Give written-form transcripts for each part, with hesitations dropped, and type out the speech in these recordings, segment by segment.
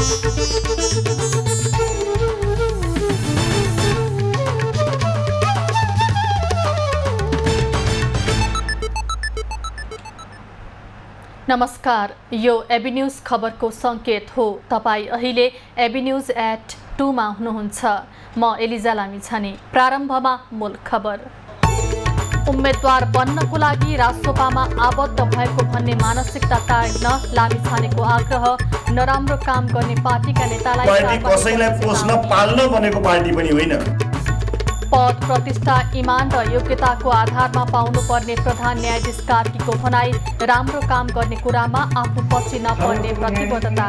नमस्कार, यो AB news खबरको संकेत हो। तपाई अहिले एबी न्यूज एट 2 मा हुनुहुन्छ। म एलिजा लामिछाने। प्रारम्भमा मूल खबर। उम्मेदवार बन्नको लागि रासोपामा आबद्ध भएको भन्ने मानसिकता त्याग्न लामिछानेको आग्रह। नराम्रो काम गर्ने पार्टीका नेतालाई पार्टी कसैलाई पोस्न पाल्न बनेको पार्टी पनि होइन। पद प्रतिष्ठा इमान र योग्यताको आधारमा पाउनुपर्ने प्रधान न्यायाधीश कार्कीको भनाई। राम्रो काम गर्ने कुरामा आफू पछि नपर्ने प्रतिबद्धता।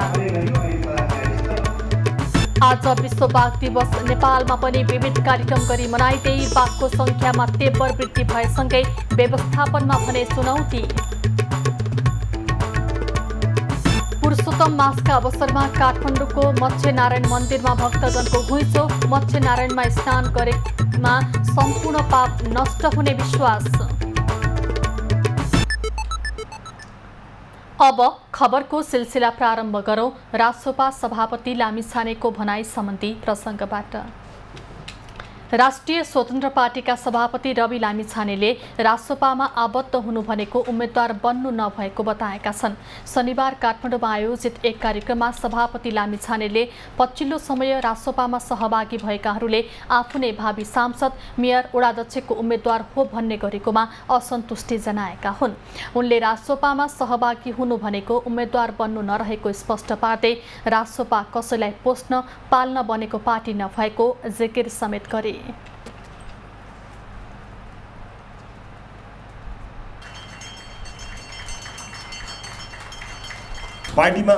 आज विश्व बाघ दिवस। नेपालमा पनि विविध कार्यक्रम गरी मनाइँदै बाघको संख्यामा तेब्बर वृद्धि भएसँगै व्यवस्थापनमा भने चुनौती। पुरुषोत्तम मासका अवसरमा काठमाडौँको मत्स्यनारायण मन्दिरमा भक्तजनको घुइँचो। मत्स्यनारायणमा स्नान गरेमा सम्पूर्ण पाप नष्ट हुने विश्वास। अब खबरको सिलसिला प्रारम्भ गरौं। रासोपा सभापति लामिछानेको भनाई सम्बन्धी प्रसङ्गबाट। राष्ट्रिय स्वतन्त्र पार्टीका सभापति रवि लामिछानेले रासोपामा आबद्ध हुनु भनेको उम्मेद्वार बन्नु नभएको बताएका छन्। शनिबार काठमाडौँमा आयोजित एक कार्यक्रममा सभापति लामिछानेले पछिल्लो समय रासोपामा सहभागी भएकाहरूले आफू नै भावी सांसद, मेयर, वडाध्यक्षको उम्मेद्वार हो भन्ने गरेकोमा असन्तुष्टि जनाएका हुन्। उनले रासोपामा सहभागी हुनु भनेको उम्मेद्वार बन्नु नरहेको स्पष्ट पार्दै रासोपा कसैलाई पोस्न पाल्न बनेको पार्टी नभएको जिकिर समेत गरे। पार्टीमा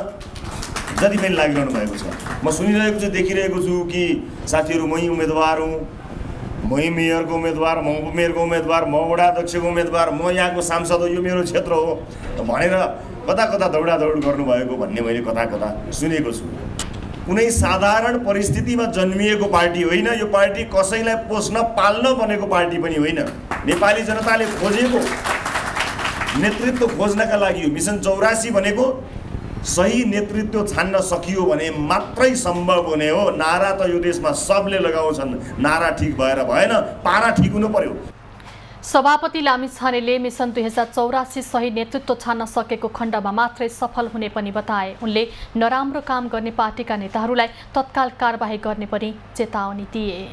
जति पनि लागिरहनु भएको छ, म सुनिरहेको छु, देखिरहेको छु कि साथीहरू मै उम्मेदवार हुँ, मै मेयरको उम्मेदवार, म उपमेयरको उम्मेदवार, म वडाध्यक्षको उम्मेदवार, म यहाँको सांसद हो, यो मेरो क्षेत्र हो भनेर कता कता दौडादौड गर्नुभएको भन्ने मैले कता कता सुनेको छु। कुनै साधारण परिस्थितिमा जन्मिएको पार्टी होइन यो। पार्टी कसैलाई पोस्न पाल्न बनेको पार्टी पनि होइन। नेपाली जनताले खोजेको नेतृत्व खोज्नका लागि मिसन 84 भनेको सही नेतृत्व छान्न सकियो भने मात्रै सम्भव हुने हो। नारा त यो देशमा सबले लगाउँछन्, नारा ठिक भएर भएन, पारा ठिक हुनु पर्यो। सभापति लामिछानेले मिसन 2084 सही नेतृत्व छान्न सकेको खण्डमा मात्रै सफल हुने पनि बताए। उनले नराम्रो काम गर्ने पार्टीका नेताहरूलाई तत्काल कारबाही गर्ने पनि चेतावनी दिए।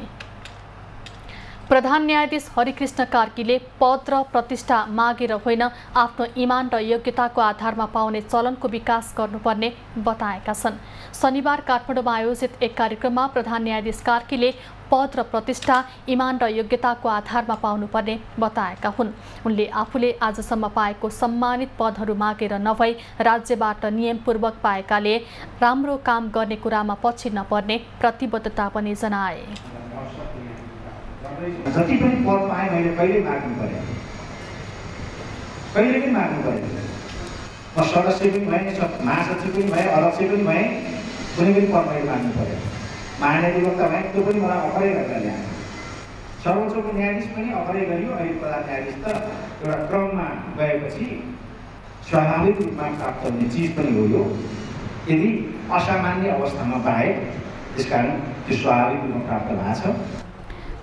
प्रधान न्यायाधीश हरिकृष्ण कार्कीले पद र प्रतिष्ठा मागेर होइन, आफ्नो इमान र योग्यताको आधारमा पाउने चलनको विकास गर्नुपर्ने बताएका छन्। शनिबार काठमाडौँमा आयोजित एक कार्यक्रममा प्रधान न्यायाधीश कार्कीले पद र प्रतिष्ठा इमान र योग्यताको आधारमा पाउनुपर्ने बताएका हुन्। उनले आफूले आजसम्म पाएको सम्मानित पदहरू मागेर नभई राज्यबाट नियमपूर्वक पाएकाले राम्रो काम गर्ने कुरामा पछि नपर्ने प्रतिबद्धता पनि जनाए। जति पनि पद पाएँ मैले कहिले माग्नु पर्यो, कहिले पनि माग्नु पर्यो। म सदस्य पनि भएँ, महासचिव पनि भएँ, अध्यक्ष पनि भएँ, कुनै पनि पद मैले माग्नु पर्यो। महाधिवक्ता भएँ, त्यो पनि मलाई अफरै गरेर ल्याएँ। सर्वोच्चको न्यायाधीश पनि अफरै गरियो। अहिले प्रधान न्यायाधीश त एउटा क्रममा गएपछि स्वाभाविक रूपमा प्राप्त हुने चिज पनि हो यो। यदि असामान्य अवस्थामा पाए त्यसकारण त्यो स्वाभाविक रूपमा प्राप्त भएको छ।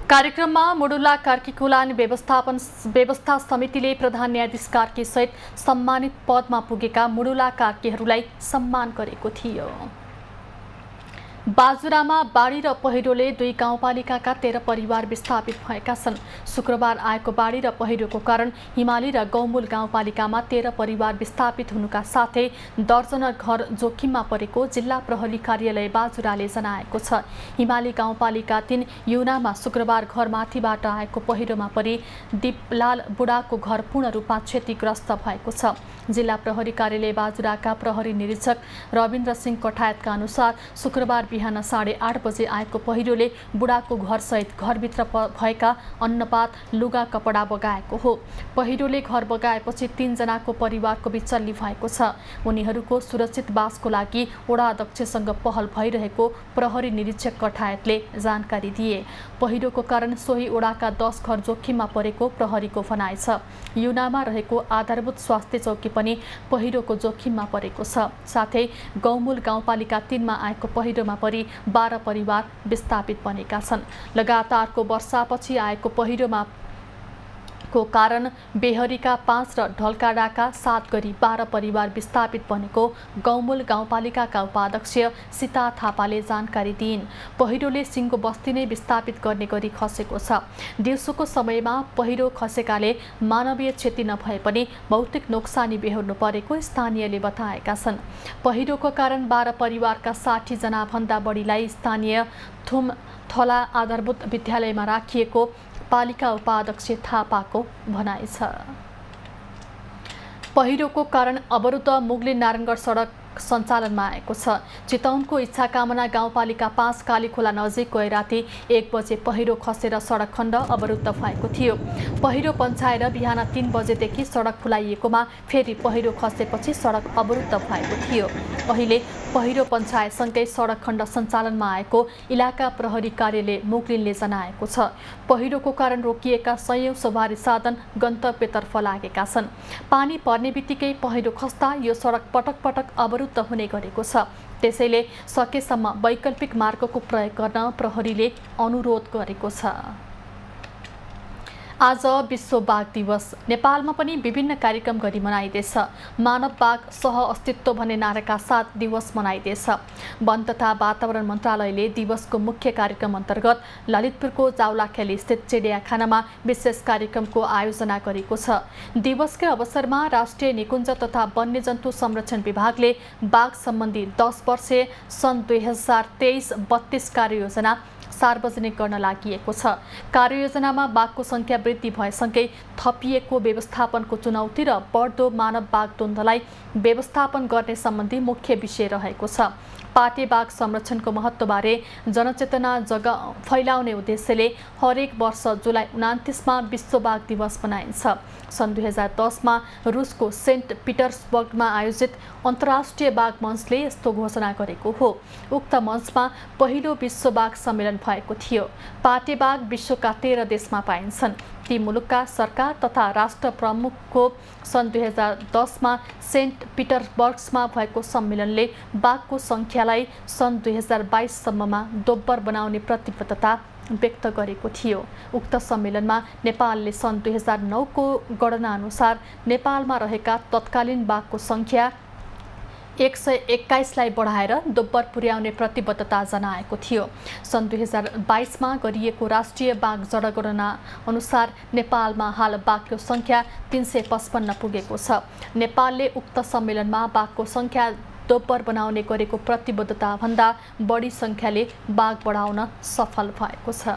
कार्यक्रममा मुडुला कार्की खोलान व्यवस्था समितिले प्रधान न्यायाधीश कार्की सहित सम्मानित पदमा पुगेका मुडुला कार्कीहरूलाई सम्मान गरेको थियो। बाजुरामा बाढी र पहिरोले 2 गाउँपालिकाका 13 परिवार विस्थापित भएका छन्। शुक्रबार आएको बाढी र पहिरोको कारण हिमाली र गौमूल गाउँपालिकामा 13 परिवार विस्थापित हुनुका साथै दर्जन घर जोखिममा परेको जिल्ला प्रहरी कार्यालय बाजुराले जनाएको छ। हिमाली गाउँपालिका 3 युनामा शुक्रबार घरमाथिबाट आएको पहिरोमा परि दीपलाल बुढाको घर पूर्ण रूपमा क्षतिग्रस्त भएको छ। जिल्ला प्रहरी कार्यालय बाजुराका प्रहरी निरीक्षक रविन्द्र सिंह कठायतका अनुसार शुक्रबार बिहान 8:30 बजे आएको पहिरोले बुढाको घरसहित घरभित्र भएका अन्नपात, लुगा, कपडा बगाएको हो। पहिरोले घर बगाएपछि 3 जनाको परिवारको बिचल्ली भएको छ। उनीहरूको सुरक्षित बासको लागि वडा अध्यक्षसँग पहल भइरहेको प्रहरी निरीक्षक कठायतले जानकारी दिए। पहिरोको कारण सोही वडाका 10 घर जोखिममा परेको प्रहरीको भनाइ छ। युनामा रहेको आधारभूत स्वास्थ्य चौकी पनि पहिरोको जोखिममा परेको छ। साथै गौमूल गाउँपालिका 3 मा आएको पहिरोमा परि 12 परिवार विस्थापित बनेका छन्। लगातारको वर्षापछि आएको पहिरोमा को कारण बेहरीका 5 र ढल्काडाका 7 गरी 12 परिवार विस्थापित बनेको गौमूल गाउँपालिकाका उपाध्यक्ष सीता थापाले जानकारी दिइन्। पहिरोले सिङ्गो बस्ती नै विस्थापित गर्ने गरी खसेको छ। दिउँसोको समयमा पहिरो खसेकाले मानवीय क्षति नभए पनि भौतिक नोक्सानी बेहोर्नु परेको स्थानीयले बताएका छन्। पहिरोको कारण 12 परिवारका 60 जना भन्दा बढीलाई स्थानीय थुमथला आधारभूत विद्यालयमा राखिएको पालिका उपाध्यक्ष थापाको भनाइ छ। पहिरोको कारण अवरुद्ध मुगलिन नारायणगढ सडक सञ्चालनमा आएको छ। चितवनको इच्छाकामना गाउँपालिका 5 कालीखोला नजिक गए राति 1 बजे पहिरो खसेर सडक खण्ड अवरुद्ध भएको थियो। पहिरो पन्छाएर बिहान 3 बजेदेखि सडक खुलाइएकोमा फेरि पहिरो खसेपछि सडक अवरुद्ध भएको थियो। अहिले पहिरो पन्छाएसँगै सडक खण्ड सञ्चालनमा आएको इलाका प्रहरी कार्यालय मुगलिनले जनाएको छ। पहिरोको कारण रोकिएका सयौं सवारी साधन गन्तव्यतर्फ लागेका छन्। पानी पर्ने बित्तिकै पहिरो खस्दा यो सडक पटक पटक अवरुद्ध हुने गरेको छ। त्यसैले सकेसम्म वैकल्पिक मार्गको प्रयोग गर्न प्रहरीले अनुरोध गरेको छ। आज विश्व बाघ दिवस नेपालमा पनि विभिन्न कार्यक्रम गरी मनाइँदैछ। मानव बाघ सह अस्तित्व भन्ने नाराका साथ दिवस मनाइँदैछ। वन तथा वातावरण मन्त्रालयले दिवसको मुख्य कार्यक्रम अन्तर्गत ललितपुरको जाउलाखेली स्थित चिडियाखानामा विशेष कार्यक्रमको आयोजना गरेको छ। दिवसकै अवसरमा राष्ट्रिय निकुञ्ज तथा वन्यजन्तु संरक्षण विभागले बाघ सम्बन्धी 10 वर्षे सन् 2023-32 कार्ययोजना सार्वजनिक गर्न लागि छ। कार्ययोजनामा बाघको संख्या वृद्धि भएसँगै थपिएको व्यवस्थापनको चुनौती र बढ्दो मानव बाघ द्वन्द्वलाई व्यवस्थापन गर्ने सम्बन्धी मुख्य विषय रहेको छ। पाटे बाघ संरक्षणको महत्त्वबारे जनचेतना फैलाउने उद्देश्यले हरेक वर्ष जुलाई 29 विश्व बाघ दिवस मनाइन्छ। सन् 2010 मा रुसको सेन्ट पिटर्सबर्गमा आयोजित अन्तर्राष्ट्रिय बाघ मञ्चले यस्तो घोषणा गरेको हो। उक्त मञ्चमा पहिलो विश्व बाघ सम्मेलन भएको थियो। पाटे बाघ विश्वका 13 देशमा पाइन्छन्। ती मुलुकका सरकार तथा राष्ट्र प्रमुखको सन् 2010 मा सेन्ट पिटर्सबर्गमा भएको सम्मेलनले बाघको संख्यालाई सन् 2022 सम्ममा दोब्बर बनाउने प्रतिबद्धता व्यक्त गरेको थियो। उक्त सम्मेलनमा नेपालले सन् 2009 को गणना अनुसार नेपालमा रहेका तत्कालीन बाघको संख्या 121 लाई बढाएर दोब्बर पुर्याउने प्रतिबद्धता जनाएको थियो। सन् 2022 मा गरिएको राष्ट्रिय बाघ जनगणना अनुसार नेपालमा हाल बाघको संख्या 355 पुगेको छ। नेपालले उक्त सम्मेलनमा बाघको संख्या दोब्बर बनाउने गरेको प्रतिबद्धता भन्दा बढी संख्याले बाघ बढाउन सफल भएको छ।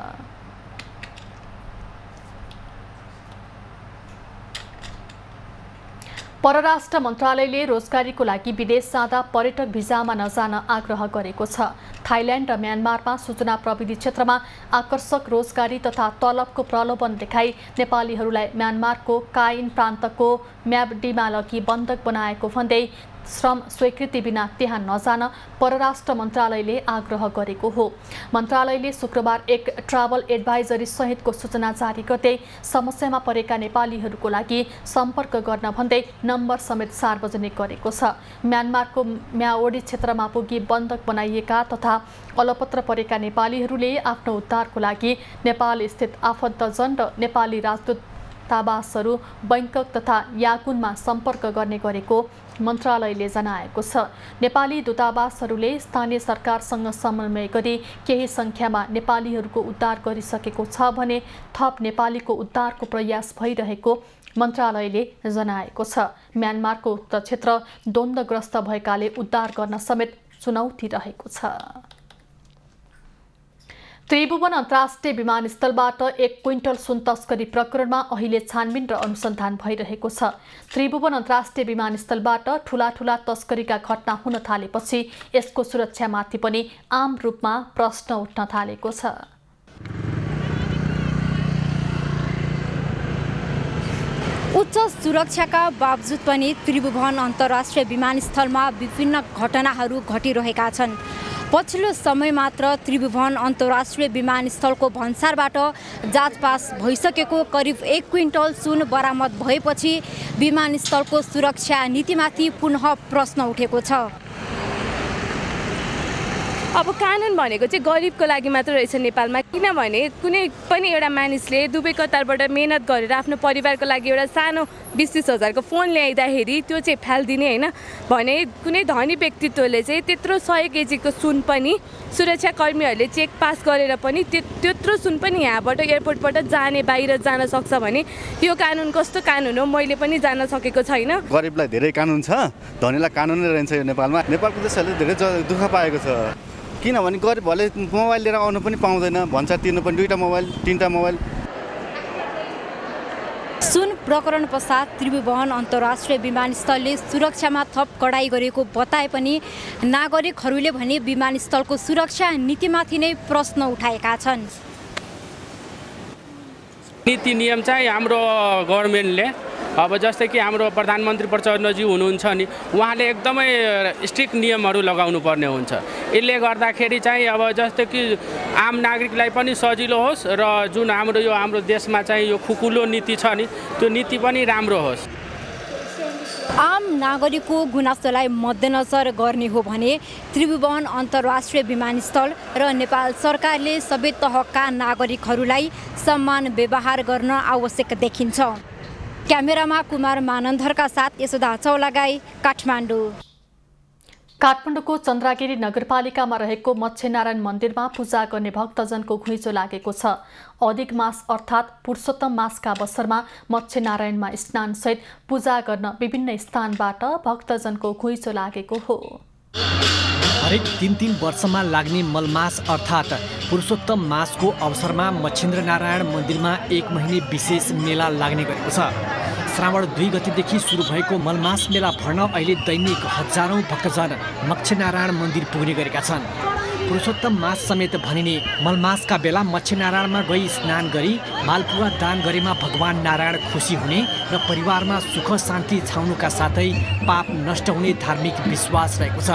परराष्ट्र मन्त्रालयले रोजगारीको लागि विदेश जाँदा पर्यटक भिजामा नजान आग्रह गरेको छ। थाइल्यान्ड र म्यानमारमा सूचना प्रविधि क्षेत्रमा आकर्षक रोजगारी तथा तलबको प्रलोभन देखाई नेपालीहरूलाई म्यानमारको काइन प्रान्तको म्याबडीमा लगी बन्धक बनाएको भन्दै श्रम स्वीकृति बिना त्यहाँ नजान परराष्ट्र मन्त्रालयले आग्रह गरेको हो। मन्त्रालयले शुक्रबार एक ट्राभल एडभाइजरी सहितको सूचना जारी गर्दै समस्यामा परेका नेपालीहरूको लागि सम्पर्क गर्न भन्दै नम्बर समेत सार्वजनिक गरेको छ। म्यानमारको म्याओडी क्षेत्रमा पुगी बन्धक बनाइएका तथा अलपत्र परेका नेपालीहरूले आफ्नो उद्धारको लागि नेपाल स्थित आफन्तजन र नेपाली राजदूतावासहरू बैङ्कक तथा याकुनमा सम्पर्क गर्ने गरेको मन्त्रालयले जनाएको छ। नेपाली दूतावासहरूले स्थानीय सरकारसँग समन्वय गरी केही संख्यामा नेपालीहरूको उद्धार गरिसकेको छ भने थप नेपालीको उद्धारको प्रयास भइरहेको मन्त्रालयले जनाएको छ। म्यानमारको उक्त क्षेत्र द्वन्द्वग्रस्त भएकाले उद्धार गर्न समेत चुनौती रहेको छ। त्रिभुवन अन्तर्राष्ट्रिय विमानस्थलबाट 1 क्विन्टल सुन तस्करी प्रकरणमा अहिले छानबिन र अनुसन्धान भइरहेको छ। त्रिभुवन अन्तर्राष्ट्रिय विमानस्थलबाट ठूला तस्करीका घटना हुन थालेपछि यसको सुरक्षामाथि पनि आम रूपमा प्रश्न उठ्न थालेको छ। उच्च सुरक्षाका बावजुद पनि त्रिभुवन अन्तर्राष्ट्रिय विमानस्थलमा विभिन्न घटनाहरू घटिरहेका छन्। पछिल्लो समय मात्र त्रिभुवन अन्तर्राष्ट्रिय विमानस्थलको भन्सारबाट जाँचपास भइसकेको करिब 1 क्विन्टल सुन बरामद भएपछि विमानस्थलको सुरक्षा नीतिमाथि पुनः प्रश्न उठेको छ। अब कानुन भनेको चाहिँ गरिबको लागि मात्र रहेछ नेपालमा, किनभने कुनै पनि एउटा मानिसले दुबई कतारबाट मेहनत गरेर आफ्नो परिवारको लागि एउटा सानो 20-30 हजारको फोन ल्याइदाखेरि त्यो चाहिँ फालिदिने होइन भने कुनै धनी व्यक्तित्वले चाहिँ त्यत्रो 100 केजीको सुन पनि सुरक्षाकर्मीहरूले चेक पास गरेर पनि त्यत्रो सुन पनि यहाँबाट एयरपोर्टबाट जाने बाहिर जान सक्छ भने यो कानुन कस्तो कानुन हो मैले पनि जान्न सकेको छैन। गरिबलाई धेरै कानुन छ, धनीलाई कानुन नै रहन्छ यो नेपालमा। नेपालको देशहरूले धेरै दुःख पाएको छ, किनभने गरिबहरूले मोबाइल लिएर आउनु पनि पाउँदैन, भन्छ तिर्नु पनि 2टा मोबाइल 3टा मोबाइल। सुन प्रकरण पश्चात त्रिभुवन अन्तर्राष्ट्रिय विमानस्थलले सुरक्षामा थप कडाई गरेको बताए पनि नागरिकहरूले भने विमानस्थलको सुरक्षा नीतिमाथि नै प्रश्न उठाएका छन्। नीति नियम चाहिँ हाम्रो गभर्नमेन्टले अब जस्तै कि हाम्रो प्रधानमन्त्री प्रचण्डजी हुनुहुन्छ नि, उहाँले एकदमै स्ट्रिक्ट नियमहरू लगाउनु पर्ने हुन्छ। यसले गर्दाखेरि चाहिँ अब जस्तै कि आम नागरिकलाई पनि सजिलो होस् र जुन हाम्रो देशमा चाहिँ यो खुकुलो नीति छ नि त्यो नीति पनि राम्रो होस्। आम नागरिकको गुनासोलाई मध्यनजर गर्ने हो भने त्रिभुवन अन्तर्राष्ट्रिय विमानस्थल र नेपाल सरकारले सबै तहका नागरिकहरूलाई समान व्यवहार गर्न आवश्यक देखिन्छ। क्यामेरामा कुमार मानन्धरका साथ यशोदा चौलागाई, काठमाडौँ। काठमाडौँको चन्द्रागिरी नगरपालिकामा रहेको मच्छेनारायण मन्दिरमा पूजा गर्ने भक्तजनको घुइँचो लागेको छ। अधिक मास अर्थात् पुरुषोत्तम मासका अवसरमा मच्छेनारायणमा स्नानसहित पूजा गर्न विभिन्न स्थानबाट भक्तजनको घुइँचो लागेको हो। हरेक 3 वर्षमा लाग्ने मलमास अर्थात् पुरुषोत्तम मासको अवसरमा मच्छेन्द्रनारायण मन्दिरमा 1 महिने विशेष मेला लाग्ने गरेको छ। श्रावण 2 गतेदेखि सुरु भएको मलमास मेला भर्न अहिले दैनिक हजारौं भक्तजन मच्छेनारायण मन्दिर पुग्ने गरेका छन्। पुरुषोत्तम मास समेत भनिने मलमासका बेला मच्छेनारायणमा गई स्नान गरी मालपुवा दान गरेमा भगवान नारायण खुसी हुने र परिवारमा सुख शान्ति छाउनुका साथै पाप नष्ट हुने धार्मिक विश्वास रहेको छ।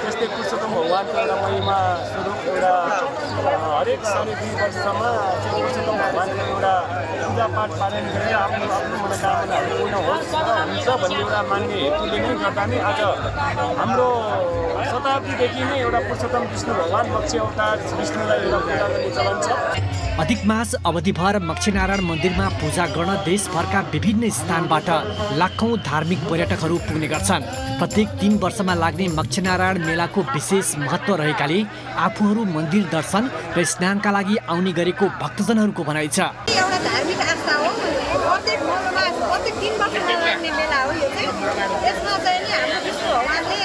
जस्तै पुरुषोत्तम भगवानको एउटा महिमा स्वरूप एउटा हरेक साढे 2 वर्षमा पुरुषोत्तम भगवानको एउटा पूजापाठ पालन गरेर आफ्नो मनोकामनाहरू पूर्ण होस् हुन्छ भन्ने एउटा मान्ने हेतुले नै गर्दा नै आज हाम्रो शताब्दीदेखि नै एउटा पुरुषोत्तम विष्णु भगवान मत्स्य अवतार विष्णुलाई एउटा पूजा गर्ने चलन छ। अधिक मास अवधिभर मच्छेनारायण मन्दिरमा पूजा गर्न देशभरका विभिन्न स्थानबाट लाखौं धार्मिक पर्यटकहरू पुग्ने गर्छन्। प्रत्येक 3 वर्षमा लाग्ने मच्छेनारायण मेलाको विशेष महत्त्व रहेकाले आफूहरू मन्दिर दर्शन र स्नानका लागि आउने गरेको भक्तजनहरूको भनाइ छ। एउटा धार्मिक आस्था हो, प्रत्येक 3 वर्षमा लाग्ने मेला हो यो चाहिँ। यसमा चाहिँ नि हाम्रो विष्णु भगवानले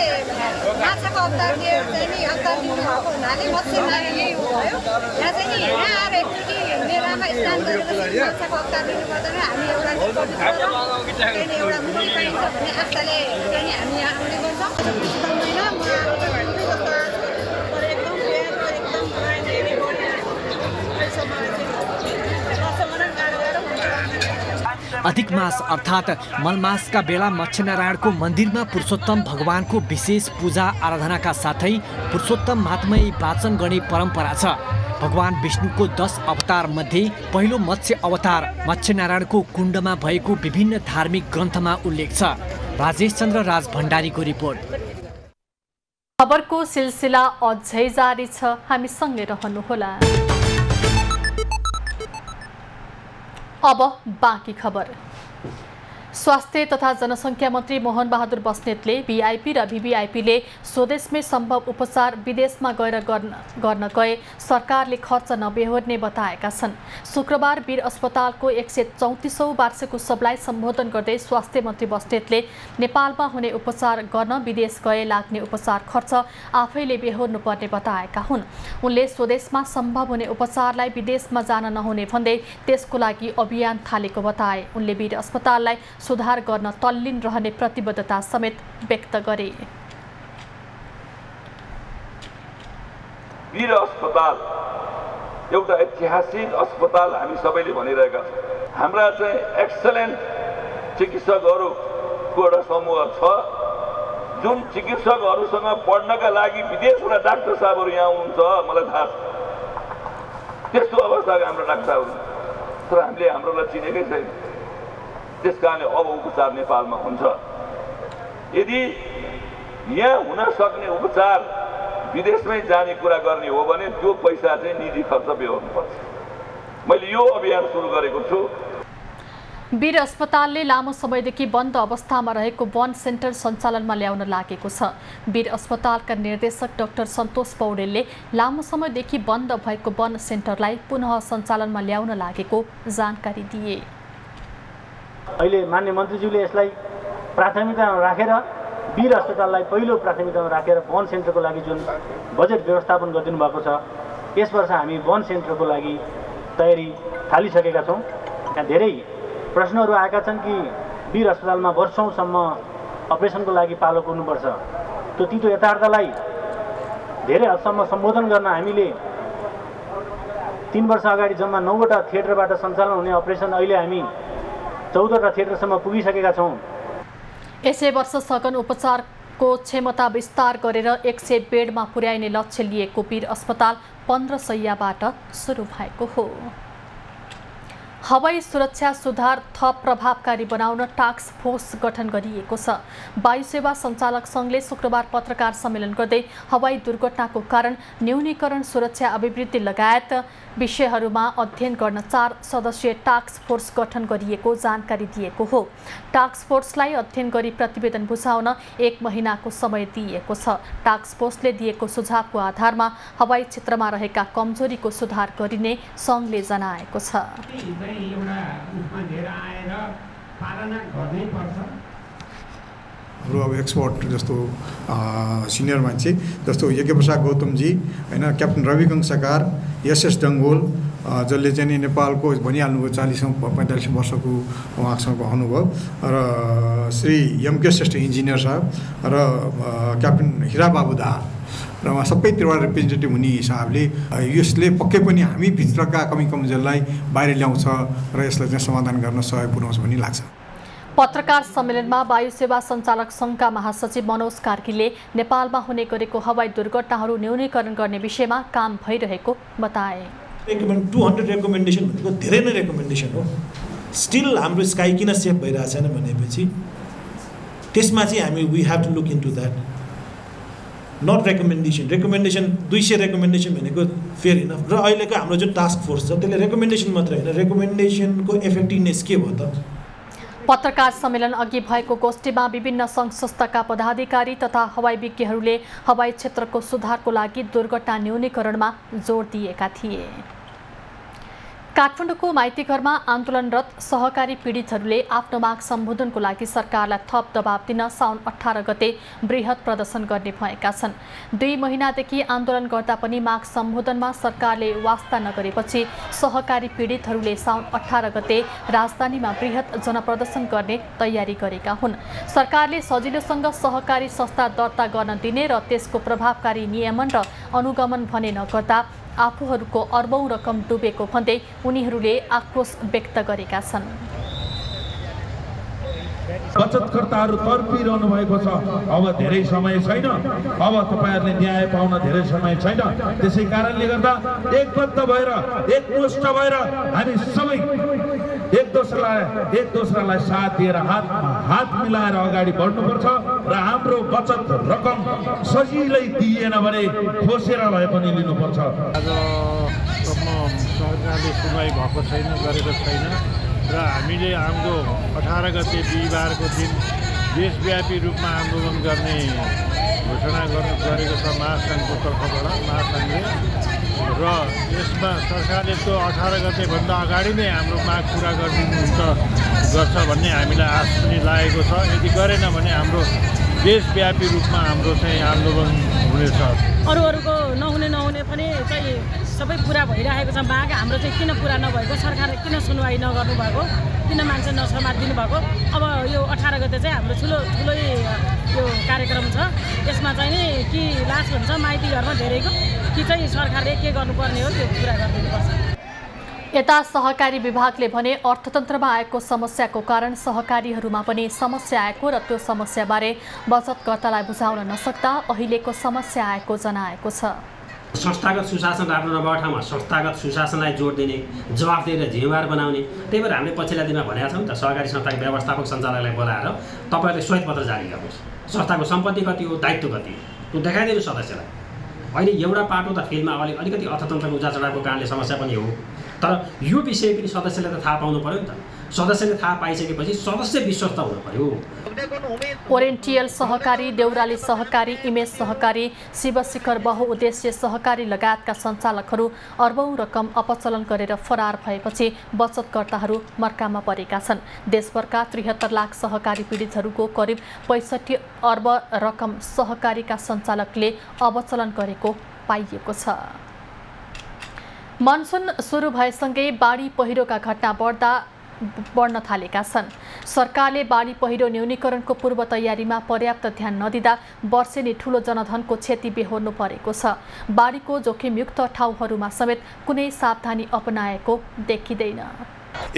माछाको अवतार लिएर चाहिँ नि अवतार लिनुभएको हुनाले मच्छेनारायण नै भयो। यहाँ चाहिँ नि यहाँ आएर एकचोटि मेलामा स्नान गरेपछि माछाको अवतार लिनु पर्दैन, हामी एउटा एउटा मुक्ति पाइन्छ भन्ने आस्थाले चाहिँ हामी यहाँ आउने गर्छौँ। अधिक मास अर्थात् मलमासका बेला मच्छेनारायणको मन्दिरमा पुरुषोत्तम भगवानको विशेष पूजा आराधनाका साथै पुरुषोत्तम महात्म्य वाचन गर्ने परम्परा छ। भगवान विष्णुको 10 अवतार मध्ये पहिलो मत्स्य अवतार मच्छेनारायणको कुण्डमा भएको विभिन्न धार्मिक ग्रन्थमा उल्लेख छ। राजेश चन्द्र राज भण्डारीको रिपोर्ट। खबरको सिलसिला अझै जारी छ, हामी सँगै रहनुहोला। अब बाँकी खबर। स्वास्थ्य तथा जनसङ्ख्या मन्त्री मोहन बहादुर बस्नेतले भिआइपी र भिभिआइपीले स्वदेशमै सम्भव उपचार विदेशमा गएर गर्न गए सरकारले खर्च नबेहोर्ने बताएका छन्। शुक्रबार वीर अस्पतालको 134औं वार्षिक उत्सवलाई सम्बोधन गर्दै स्वास्थ्य मन्त्री बस्नेतले नेपालमा हुने उपचार गर्न विदेश गए लाग्ने उपचार खर्च आफैले बेहोर्नुपर्ने बताएका हुन्। उनले स्वदेशमा सम्भव हुने उपचारलाई विदेशमा जान नहुने भन्दै त्यसको लागि अभियान थालेको बताए। उनले वीर अस्पताललाई सुधार गर्न तल्लीन रहने प्रतिबद्धता समेत व्यक्त गरे। वीर अस्पताल एउटा ऐतिहासिक अस्पताल हामी सबैले भनिरहेका छौँ। हाम्रा चाहिँ एक्सलेन्ट चिकित्सकहरूको एउटा समूह छ जुन चिकित्सकहरूसँग पढ्नका लागि विदेशबाट डाक्टर साहबहरू यहाँ हुनुहुन्छ। मलाई थाहा छ त्यस्तो अवस्थाका हाम्रो डाक्टर साहबहरू, तर हामीले हाम्रोलाई चिनेकै छैन। त्यसकारणले अब उपचार नेपालमा हुन्छ। यदि यहाँ हुन सक्ने उपचार विदेशमै जाने कुरा गर्ने हो भने त्यो पैसा चाहिँ निजी खर्च बेहोर्नुपर्छ। मैले यो अभियान सुरु गरेको छु। वीर अस्पतालले लामो समयदेखि बन्द अवस्थामा रहेको वन सेन्टर सञ्चालनमा ल्याउन लागेको छ। वीर अस्पतालका निर्देशक डाक्टर सन्तोष पौडेलले लामो समयदेखि बन्द भएको वन सेन्टरलाई पुनः सञ्चालनमा ल्याउन लागेको जानकारी दिए। अहिले माननीय मन्त्रीज्यूले यसलाई प्राथमिकतामा राखेर वीर अस्पताललाई पहिलो प्राथमिकतामा राखेर वन सेन्टरको लागि जुन बजेट व्यवस्थापन गरिदिनु भएको छ, यस वर्ष हामी वन सेन्टरको लागि तयारी थालिसकेका छौँ। यहाँ धेरै प्रश्नहरू आएका छन् कि वीर अस्पतालमा वर्षौँसम्म अपरेसनको लागि पालो पुग्नुपर्छ। त्यो तितो यथार्थलाई धेरै हदसम्म सम्बोधन गर्न हामीले 3 वर्ष अगाडि जम्मा 9वटा थिएटरबाट सञ्चालन हुने अपरेसन अहिले हामी 14वटा थिएटरसम्म पुगिसकेका छौँ। यसै वर्ष सघन उपचारको क्षमता विस्तार गरेर 100 बेडमा पुर्याइने लक्ष्य लिएको वीर अस्पताल 15 शय्याबाट सुरु भएको हो। हवाई सुरक्षा सुधार थप प्रभावकारी बनाउन टास्क फोर्स गठन गरिएको छ। वायु सेवा सञ्चालक सङ्घले शुक्रबार पत्रकार सम्मेलन गर्दै हवाई दुर्घटनाको कारण न्यूनीकरण, सुरक्षा अभिवृद्धि लगायत विषयहरूमा अध्ययन गर्न 4 सदस्यीय टास्क फोर्स गठन गरिएको जानकारी दिएको हो। टास्क फोर्सलाई अध्ययन गरी प्रतिवेदन बुझाउन 1 महिनाको समय दिएको छ। टास्क फोर्सले दिएको सुझावको आधारमा हवाई क्षेत्रमा रहेका कमजोरीको सुधार गरिने सङ्घले जनाएको छ। हाम्रो अब एक्सपर्ट जस्तो सिनियर मान्छे जस्तो यज्ञप्रसाद गौतमजी होइन, क्याप्टन रविकङ सकार, एसएस डङ्गोल जसले चाहिँ नेपालको भनिहाल्नुभयो 40-45 वर्षको उहाँसँगको अनुभव, र श्री एमके श्रेष्ठ इन्जिनियर साहब र क्याप्टन हिराबाबु दाहाल र उहाँ सबै त्रिवार रिप्रेजेन्टेटिभ हुने हिसाबले यसले पक्कै पनि हामी भित्रका कमी कमजोरीलाई बाहिर ल्याउँछ र यसलाई चाहिँ समाधान गर्न सहयोग पुर्याउँछ भन्ने लाग्छ। पत्रकार सम्मेलनमा वायु सेवा सञ्चालक सङ्घका महासचिव मनोज कार्कीले नेपालमा हुने गरेको हवाई दुर्घटनाहरू न्यूनीकरण गर्ने विषयमा काम भइरहेको बताए। 200 रेकमेन्डेसन भनेको धेरै नै रेकमेन्डेसन हो। स्टिल हाम्रो स्काई किन सेफ भइरहेको छैन भनेपछि त्यसमा चाहिँ हामी we have to look into that. Not recommendation 200 recommendation भनेको फेयर इनफ। र अहिलेको हाम्रो जुन टास्क फोर्स छ त्यसले रेकमेन्डेसन मात्र होइन, रेकमेन्डेसनको इफेक्टिभनेस के भयो त। पत्रकार सम्मेलन अघि भएको गोष्ठीमा विभिन्न सङ्घ संस्थाका पदाधिकारी तथा हवाई विज्ञहरूले हवाई क्षेत्रको सुधारको लागि दुर्घटना न्यूनीकरणमा जोड दिएका थिए। काठमाडौँको माइतीघरमा आन्दोलनरत सहकारी पीडितहरूले आफ्नो माग सम्बोधनको लागि सरकारलाई थप दबाब दिन साउन 18 गते बृहत प्रदर्शन गर्ने भएका छन्। 2 महिनादेखि आन्दोलन गर्दा पनि माग सम्बोधनमा सरकारले वास्ता नगरेपछि सहकारी पीडितहरूले साउन 18 गते राजधानीमा बृहत जनप्रदर्शन गर्ने तयारी गरेका हुन्। सरकारले सजिलोसँग सहकारी संस्था दर्ता गर्न दिने र त्यसको प्रभावकारी नियमन र अनुगमन भने नगर्दा आफूहरूको अर्बौं रकम डुबेको भन्दै उनीहरूले आक्रोश व्यक्त गरेका छन्। बचतकर्ताहरू तर्पिरहनु भएको छ। अब धेरै समय छैन, अब तपाईहरुले न्याय पाउन धेरै समय छैन। त्यसै कारणले गर्दा एकबद्ध भएर एकमुष्ट भएर हामी सबै एक दोस्रालाई साथ दिएर हात मिलाएर अगाडि बढ्नुपर्छ र हाम्रो बचत रकम सजिलै दिएन भने खोसेर भए पनि लिनुपर्छ। आजसम्म सरकारले सुनवाई भएको छैन, गरेको छैन। र हामीले आउँदो 18 गते बिहिबारको दिन देशव्यापी रूपमा आन्दोलन गर्ने घोषणा गरेको छ महासङ्घको तर्फबाट महासङ्घले र यसमा सरकारले त्यो 18 गतेभन्दा अगाडि नै हाम्रो माग पुरा गर्छ भन्ने हामीलाई आश पनि लागेको छ। यदि गरेन भने हाम्रो देशव्यापी रूपमा हाम्रो चाहिँ आन्दोलन हुनेछ। अरूको नहुने पनि चाहिँ सबै पुरा भइरहेको छ माग। हाम्रो चाहिँ किन पुरा नभएको, सरकारले किन सुनवाई नगर्नु भएको, किन मान्छे नसमातिदिनु भएको। अब यो 18 गते चाहिँ हाम्रो ठुलै यो कार्यक्रम छ। यसमा चाहिँ नि कि लास हुन्छ माइती घरमा धेरैको, कि चाहिँ सरकारले के गर्नुपर्ने हो त्यो पुरा गरिदिनुपर्छ। यता सहकारी विभागले भने अर्थतन्त्रमा आएको समस्याको कारण सहकारीहरूमा पनि समस्या आएको र त्यो समस्याबारे बचतकर्तालाई बुझाउन नसक्दा अहिलेको समस्या आएको जनाएको छ। संस्थागत सुशासन राम्रो नभएको ठाउँमा संस्थागत सुशासनलाई जोड दिने, जवाफदेही र जिम्मेवार बनाउने। त्यही भएर हामीले पछिल्ला दिनमा भनेका छौँ नि त, सहकारी संस्थाको व्यवस्थापक सञ्चालकलाई बोलाएर तपाईँहरूले श्वेतपत्र जारी गर्नुहोस्। संस्थाको सम्पत्ति कति हो, दायित्व कति हो, त्यो देखाइदिनु सदस्यलाई। अहिले एउटा पाटो त फिल्डमा अलिकति अर्थतन्त्रको उजा चढावको कारणले समस्या पनि हो, तर यो विषय पनि सदस्यले त थाहा पाउनु पर्यो नि त। सदस्यले थाहा पाइसकेपछि सदस्य विश्वस्त हुनु पर्यो। ओरिएन्टियल सहकारी, देउराली सहकारी, इमेज सहकारी, शिवशिखर बहुउद्देश्य सहकारी लगायतका सञ्चालकहरू अर्बौं रकम अपचलन गरेर फरार भएपछि बचतकर्ताहरू मर्कामा परेका छन्। देशभरका 73 लाख सहकारी पीडितहरूको करिब 65 अर्ब रकम सहकारीका सञ्चालकले अवचलन गरेको पाइएको छ। मनसुन सुरु भएसँगै बाढी पहिरोका घटना बढ्न थालेका छन्। सरकारले बाढी पहिरो न्यूनीकरणको पूर्व तयारीमा पर्याप्त ध्यान नदिँदा वर्षेनी ठूलो जनधनको क्षति बेहोर्नु परेको छ। बाढीको जोखिमयुक्त ठाउँहरूमा समेत कुनै सावधानी अपनाएको देखिँदैन।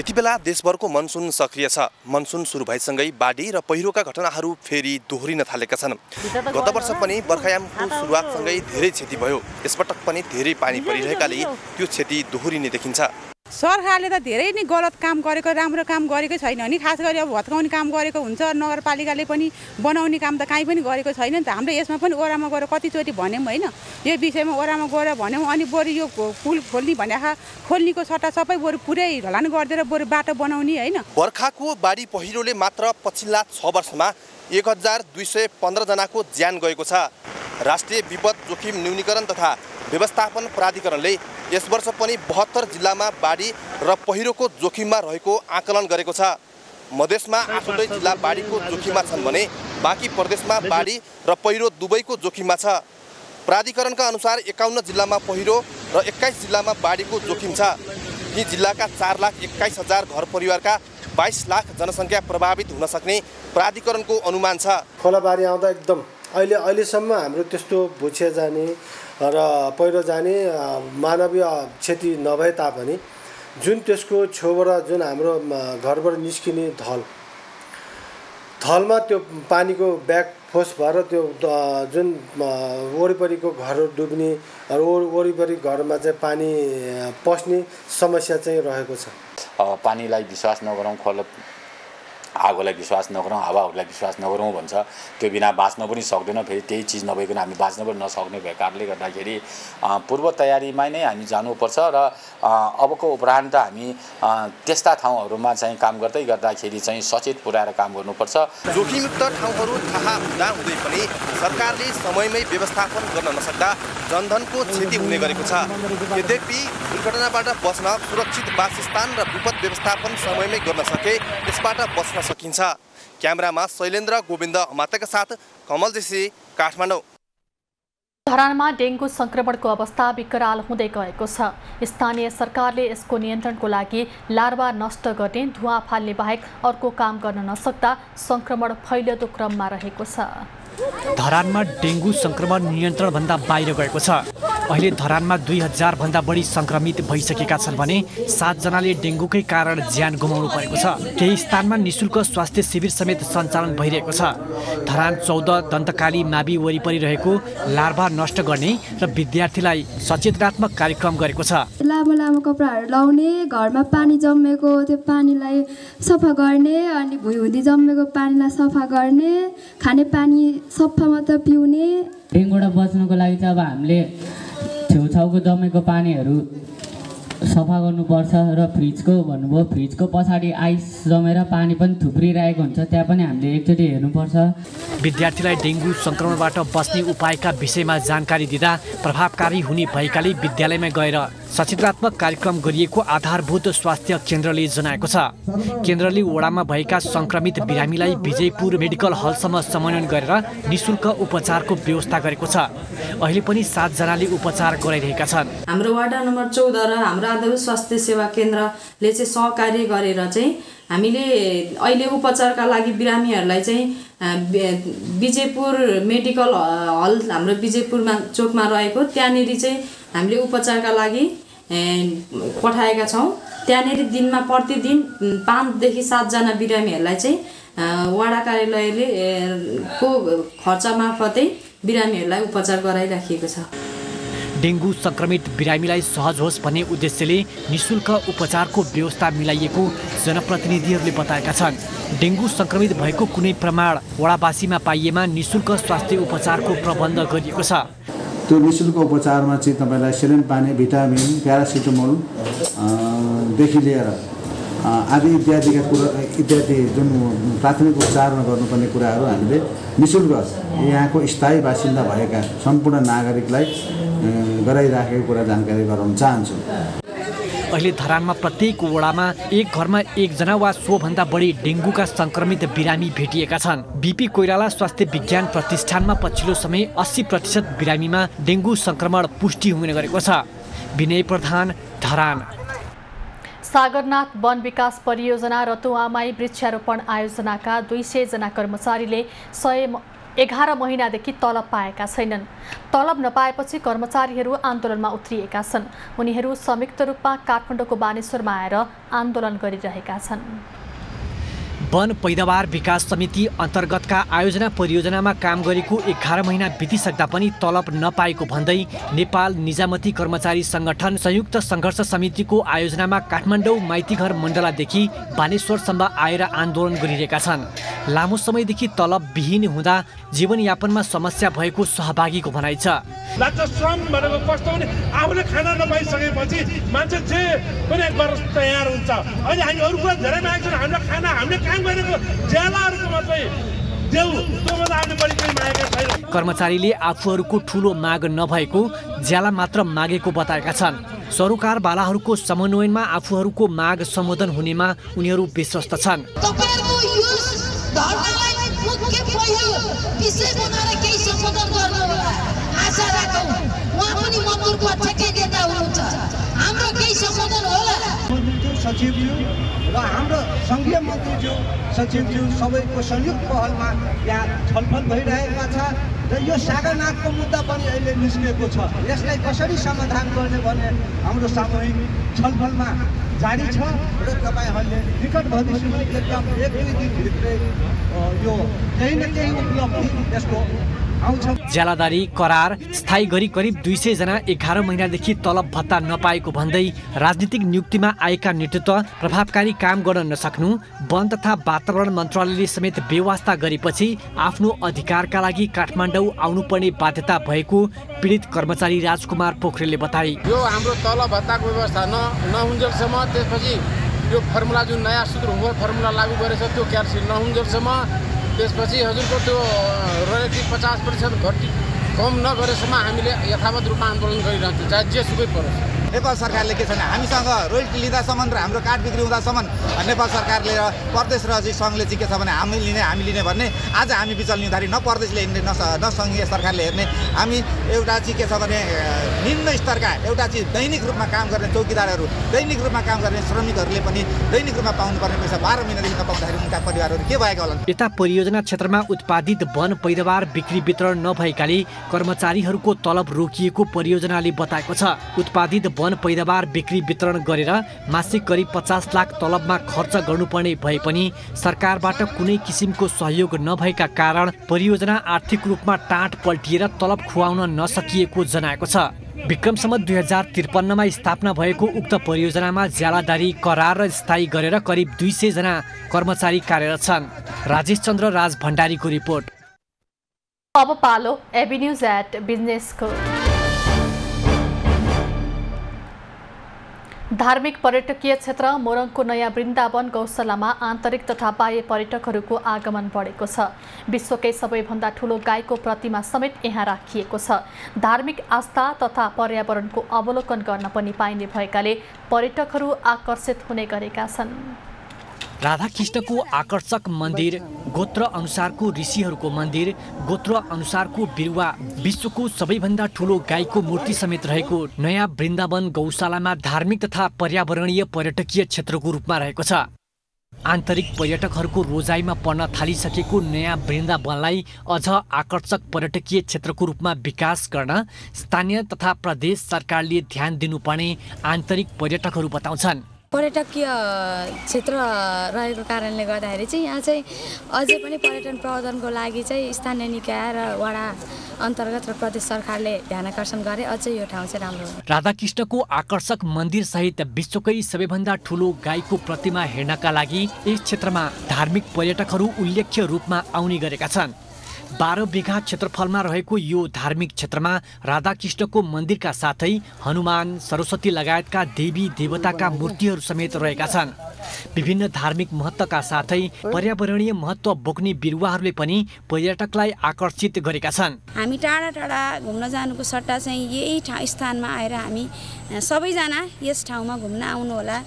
यति बेला देशभरको मनसुन सक्रिय छ। मनसुन सुरु भएसँगै बाढी र पहिरोका घटनाहरू फेरि दोहोरिन थालेका छन्। गत वर्ष पनि बर्खायामको सुरुवातसँगै धेरै क्षति भयो। यसपटक पनि धेरै पानी परिरहेकाले त्यो क्षति दोहोरिने देखिन्छ। सरकारले त धेरै नै गलत काम गरेको, राम्रो काम गरेकै छैन नि। खास गरी अब भत्काउने काम गरेको हुन्छ, नगरपालिकाले पनि बनाउने काम त काहीँ पनि गरेको छैन नि त। हाम्रो यसमा पनि ओरामा गएर कतिचोटि भन्यौँ होइन, यो विषयमा ओरामा गएर भन्यौँ। अनि बरु यो पुल खोल्ने भनेको खोल्नेको सट्टा सबै बरु पुरै ढलान गरिदिएर बरु बाटो बनाउने होइन। बर्खाको बाढी पहिरोले मात्र पछिल्ला 6 वर्षमा 1215 जनाको ज्यान गएको छ। राष्ट्रिय विपद जोखिम न्यूनीकरण तथा व्यवस्थापन प्राधिकरणले यस वर्ष पनि 72 जिल्लामा बाढी र पहिरोको जोखिममा रहेको आकलन गरेको छ। मधेसमा 8 जिल्ला बाढीको जोखिममा छन् भने बाँकी प्रदेशमा बाढी र पहिरो दुवैको जोखिममा छ। प्राधिकरणका अनुसार 51 जिल्लामा पहिरो र 21 जिल्लामा बाढीको जोखिम छ। यी जिल्लाका 4,21,000 घर परिवारका 22 लाख जनसङ्ख्या प्रभावित हुन सक्ने प्राधिकरणको अनुमान छ। खोलाबारी आउँदा एकदम अहिलेसम्म हाम्रो त्यस्तो भुछे जाने र पहिरो जाने मानवीय क्षति नभए तापनि जुन त्यसको छेउबाट जुन हाम्रो घरबाट निस्किने थलमा त्यो पानीको ब्याक फोर्स भएर त्यो जुन वरिपरिको घरहरू डुब्ने र वरिपरि घरमा चाहिँ पानी पस्ने समस्या चाहिँ रहेको छ। पानीलाई विश्वास नगरौँ, आगोलाई विश्वास नगरौँ, हावाहरूलाई विश्वास नगरौँ भन्छ। त्यो बिना बाँच्न पनि सक्दैन। फेरि त्यही चिज नभइकन हामी बाँच्न पनि नसक्ने भएको कारणले गर्दाखेरि पूर्व तयारीमा नै हामी जानुपर्छ र अबको उपरान्त हामी त्यस्ता ठाउँहरूमा चाहिँ काम गर्दाखेरि चाहिँ सचेत पुर्याएर काम गर्नुपर्छ। जोखिमयुक्त ठाउँहरू थाहा हुँदै पनि सरकारले समयमै व्यवस्थापन गर्न नसक्दा जनधनको क्षति हुने गरेको छ। यद्यपि दुर्घटनाबाट बच्न सुरक्षित वासस्थान र विपद व्यवस्थापन समयमै गर्न सके यसबाट बच्न सकिन्छ। क्यामेरामा शैलेन्द्र गोविन्द अमात्यका साथ कमल जेसी, काठमाडौँ। धरानमा डेङ्गु संक्रमणको अवस्था विकराल हुँदै गएको छ। स्थानीय सरकारले यसको नियन्त्रणको लागि लार्वा नष्ट गर्ने, धुवा फाल्ने बाहेक अर्को काम गर्न नसक्दा संक्रमण फैलिँदो क्रममा रहेको छ। धरानमा डेङ्गु संक्रमण नियन्त्रणभन्दा बाहिर गएको छ। अहिले धरानमा 2000 भन्दा बढी संक्रमित भइसकेका छन् भने 7 जनाले डेङ्गुकै कारण ज्यान गुमाउनु परेको छ। केही स्थानमा निशुल्क स्वास्थ्य शिविर समेत सञ्चालन भइरहेको छ। धरान 14 दन्तकाली मावि वरिपरि रहेको लार्भा नष्ट गर्ने र विद्यार्थीलाई सचेतनात्मक कार्यक्रम गरेको छ। लामो लामो कपडाहरू लाउने, घरमा पानी जमेको त्यो पानीलाई सफा गर्ने, अनि भुइँहुँदी जमेको पानीलाई सफा गर्ने, खाने पानी सफा मात्र पिउने। डेङ्गुबाट बच्नको लागि चाहिँ अब हामीले छेउछाउको जमेको पानीहरू सफा गर्नुपर्छ र फ्रिजको भन्नुभयो फ्रिजको पछाडि आइस जमेर पानी पनि थुप्रिरहेको हुन्छ त्यहाँ पनि हामीले एकचोटि हेर्नुपर्छ। विद्यार्थीलाई डेङ्गु सङ्क्रमणबाट बच्ने उपायका विषयमा जानकारी दिँदा प्रभावकारी हुने भएकाले विद्यालयमा गएर सचेतनात्मक कार्यक्रम गरिएको आधारभूत स्वास्थ्य केन्द्रले जनाएको छ। केन्द्रले वडामा भएका सङ्क्रमित बिरामीलाई विजयपुर मेडिकल हलसम्म समन्वय गरेर निःशुल्क उपचारको व्यवस्था गरेको छ। अहिले पनि 7 जनाले उपचार गराइरहेका छन्। हाम्रो वार्ड नम्बर 14 र हाम्रो आधारभूत स्वास्थ्य सेवा केन्द्रले चाहिँ सहकार्य गरेर चाहिँ हामीले अहिले उपचारका लागि बिरामीहरूलाई चाहिँ विजयपुर मेडिकल हल हाम्रो विजयपुरमा चोकमा रहेको त्यहाँनिर चाहिँ हामीले उपचारका लागि पठाएका छौँ। त्यहाँनिर दिनमा प्रतिदिन 5 देखि 7 जना बिरामीहरूलाई चाहिँ वडा कार्यालयले को खर्च मार्फतै बिरामीहरूलाई उपचार गराइराखिएको छ। डेङ्गु सङ्क्रमित बिरामीलाई सहज होस् भन्ने उद्देश्यले निःशुल्क उपचारको व्यवस्था मिलाइएको जनप्रतिनिधिहरूले बताएका छन्। डेङ्गु सङ्क्रमित भएको कुनै प्रमाण वडावासीमा पाइएमा निःशुल्क स्वास्थ्य उपचारको प्रबन्ध गरिएको छ। त्यो निःशुल्क उपचारमा चाहिँ तपाईँलाई सेलेन पानी, भिटामिन, प्यारासिटामोल देखि लिएर आदि इत्यादिका कुरा इत्यादि जुन प्राथमिक उपचारमा गर्नुपर्ने कुराहरू हामीले निःशुल्क यहाँको स्थायी बासिन्दा भएका सम्पूर्ण नागरिकलाई गराइराखेको कुरा जानकारी गराउन चाहन्छु। अहिले धरानमा प्रत्येक वडामा एक घरमा 1 जना वा सोभन्दा बढी डेङ्गुका सङ्क्रमित बिरामी भेटिएका छन्। बीपी कोइराला स्वास्थ्य विज्ञान प्रतिष्ठानमा पछिल्लो समय 80% बिरामीमा डेङ्गु सङ्क्रमण पुष्टि हुने गरेको छ। विनय प्रधान, धरान। सागरनाथ वन विकास परियोजना रतुवामाई वृक्षारोपण आयोजनाका 200 जना कर्मचारीले 11 महिनादेखि तलब पाएका छैनन्। तलब नपाएपछि कर्मचारीहरू आन्दोलनमा उत्रिएका छन्। उनीहरू संयुक्त रूपमा काठमाडौँको बानेश्वरमा आएर आन्दोलन गरिरहेका छन्। वन पैदावार विकास समिति अन्तर्गतका आयोजना परियोजनामा काम गरेको 11 महिना बितिसक्दा पनि तलब नपाएको भन्दै नेपाल निजामती कर्मचारी संगठन संयुक्त सङ्घर्ष समितिको आयोजनामा काठमाडौँ माइतीघर मण्डलादेखि बानेश्वरसम्म आएर आन्दोलन गरिरहेका छन्। लामो समयदेखि तलब विहीन हुँदा जीवनयापनमा समस्या भएको सहभागीको भनाइ छ। श्रम भनेको कस्तो भने आफूले खाना नपाइसकेपछि मान्छे जे पनि गर्न तयार हुन्छ। अहिले हामी अरू कुरा धेरै मागेको छौँ। हाम्रो खाना हामीले काम गरेको ज्यालाहरूको मात्रै देऊ त्योभन्दा हामीले बढी केही मागेका छैनौँ। कर्मचारीले आफूहरूको ठुलो माग नभएको ज्याला मात्र मागेको बताएका छन्। सरोकारवालाहरूको समन्वयमा आफूहरूको माग सम्बोधन हुनेमा उनीहरू विश्वस्त छन्। सचिवज्यू र हाम्रो सङ्घीय मन्त्रीज्यू सचिवज्यू सबैको संयुक्त पहलमा यहाँ छलफल भइरहेको छ र यो सागरनाथको मुद्दा पनि अहिले निस्केको छ। यसलाई कसरी समाधान गर्ने भने हाम्रो सामूहिक छलफलमा जारी छ र तपाईँहरूले निकट भविष्यमा एकदम 1-2 दिनभित्रै यो केही न केही उपलब्धि यसको ज्यालादारी करार स्थायी गरी करिब 200 जना 11 महिनादेखि तलब भत्ता नपाएको भन्दै राजनीतिक नियुक्तिमा आएका नेतृत्व प्रभावकारी काम गर्न नसक्नु, वन तथा वातावरण मन्त्रालयले समेत बेवास्ता गरेपछि आफ्नो अधिकारका लागि काठमाडौँ आउनुपर्ने बाध्यता भएको पीडित कर्मचारी राजकुमार पोखरेलले बताए। यो हाम्रो तलब भत्ताको व्यवस्था नहुन्जेलसम्म, त्यसपछि यो फर्मुला जुन नयाँ सूत्र फर्मुला लागू गरेछ त्यो क्यान्सल नहुन्जेलसम्म, त्यसपछि हजुरको त्यो रोयल्टी 50% कम नगरेसम्म हामीले यथावत रूपमा आन्दोलन गरिरहन्छौँ, चाहे जेसुकै परोस्। नेपाल सरकारले के छैन, हामीसँग रोयल्टी लिँदासम्म र हाम्रो कार्ड बिक्री हुँदासम्म नेपाल सरकारले र प्रदेश र सङ्घले चाहिँ के छ भने हामी लिने भन्ने आज हामी बिचल निर्धारी न प्रदेशले हेर्ने न सङ्घीय सरकारले हेर्ने। हामी एउटा चाहिँ के छ भने निम्न स्तरका एउटा चाहिँ दैनिक रूपमा काम गर्ने चौकीदारहरू, दैनिक रूपमा काम गर्ने श्रमिकहरूले पनि दैनिक रूपमा पाउनुपर्ने पैसा 12 महिनादेखि नपाउँदाखेरि उनका परिवारहरू के भएका होलान्। यता परियोजना क्षेत्रमा उत्पादित वन पैदावार बिक्री वितरण नभएकाले कर्मचारीहरूको तलब रोकिएको परियोजनाले बताएको छ। उत्पादित वन पैदावार बिक्री वितरण गरेर मासिक करिब 50 लाख तलबमा खर्च गर्नुपर्ने भए पनि सरकारबाट कुनै किसिमको सहयोग नभएका कारण परियोजना आर्थिक रूपमा टाँट पल्टिएर तलब खुवाउन नसकिएको जनाएको छ। विक्रम सम्वत 2053मा स्थापना भएको उक्त परियोजनामा ज्यालादारी करार र स्थायी गरेर करिब 200 जना कर्मचारी कार्यरत छन्। राजेश चन्द्र राज भण्डारीको रिपोर्ट। अब पालो एभिन्यूज एट बिजनेसको। धार्मिक पर्यटकीय क्षेत्र मोरङको नयाँ वृन्दावन गौशालामा आन्तरिक तथा बाह्य पर्यटकहरूको आगमन बढेको छ। विश्वकै सबैभन्दा ठूलो गाईको प्रतिमा समेत यहाँ राखिएको छ। धार्मिक आस्था तथा पर्यावरणको अवलोकन गर्न पनि पाइने भएकाले पर्यटकहरू आकर्षित हुने गरेका छन्। राधाकृष्णको आकर्षक मन्दिर, गोत्र अनुसारको ऋषिहरूको मन्दिर, गोत्र अनुसारको बिरुवा, विश्वको सबैभन्दा ठूलो गाईको मूर्ति समेत रहेको नयाँ वृन्दावन गौशालामा धार्मिक तथा पर्यावरणीय पर्यटकीय क्षेत्रको रूपमा रहेको छ। आन्तरिक पर्यटकहरूको रोजाइमा पर्न थालिसकेको नयाँ वृन्दावनलाई अझ आकर्षक पर्यटकीय क्षेत्रको रूपमा विकास गर्न स्थानीय तथा प्रदेश सरकारले ध्यान दिनुपर्ने आन्तरिक पर्यटकहरू बताउँछन्। पर्यटकीय क्षेत्र रहेको कारणले गर्दाखेरि चाहिँ यहाँ चाहिँ अझै पनि पर्यटन प्रवर्धनको लागि चाहिँ स्थानीय निकाय र वडा अन्तर्गत र प्रदेश सरकारले ध्यानाकर्षण गरे अझै यो ठाउँ चाहिँ राम्रो हो। राधाकृष्णको आकर्षक मन्दिर सहित विश्वकै सबैभन्दा ठूलो गाईको प्रतिमा हेर्नका लागि यस क्षेत्रमा धार्मिक पर्यटकहरू उल्लेख्य रूपमा आउने गरेका छन्। 12 बिघा क्षेत्रफलमा रहेको यो धार्मिक क्षेत्रमा राधाकृष्णको मन्दिरका साथै हनुमान, सरस्वती लगायतका देवी देवताका मूर्तिहरू समेत रहेका छन्। विभिन्न धार्मिक महत्त्वका साथै पर्यावरणीय महत्त्व बोक्ने बिरुवाहरूले पनि पर्यटकलाई आकर्षित गरेका छन्। हामी टाढा टाढा घुम्न जानुको सट्टा चाहिँ यही स्थानमा आएर हामी सबैजना यस ठाउँमा घुम्न आउनु होला।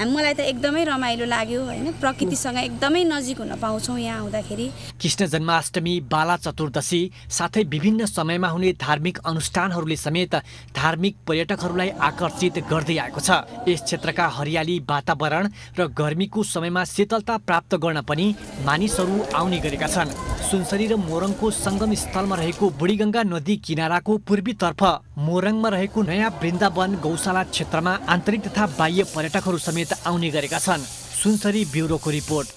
मलाई त एकदमै रमाइलो लाग्यो हैन, प्रकृतिसँग एकदमै नजिक हुन पाउँछौँ यहाँ आउँदाखेरि। कृष्ण जन्माष्टमी, बाला चतुर्दशी साथै विभिन्न समयमा हुने धार्मिक अनुष्ठानहरूले समेत धार्मिक पर्यटकहरूलाई आकर्षित गर्दै आएको छ। यस क्षेत्रका हरियाली वातावरण र गर्मीको समयमा शीतलता प्राप्त गर्न पनि मानिसहरू आउने गरेका छन्। सुनसरी र मोरङको सङ्गम स्थलमा रहेको बुढीगङ्गा नदी किनाराको पूर्वीतर्फ मोरङमा रहेको नयाँ वृन्दावन गौशाला क्षेत्रमा आन्तरिक तथा बाह्य पर्यटकहरू समेत आउने गरेका छन्। सुनसरी ब्युरोको रिपोर्ट।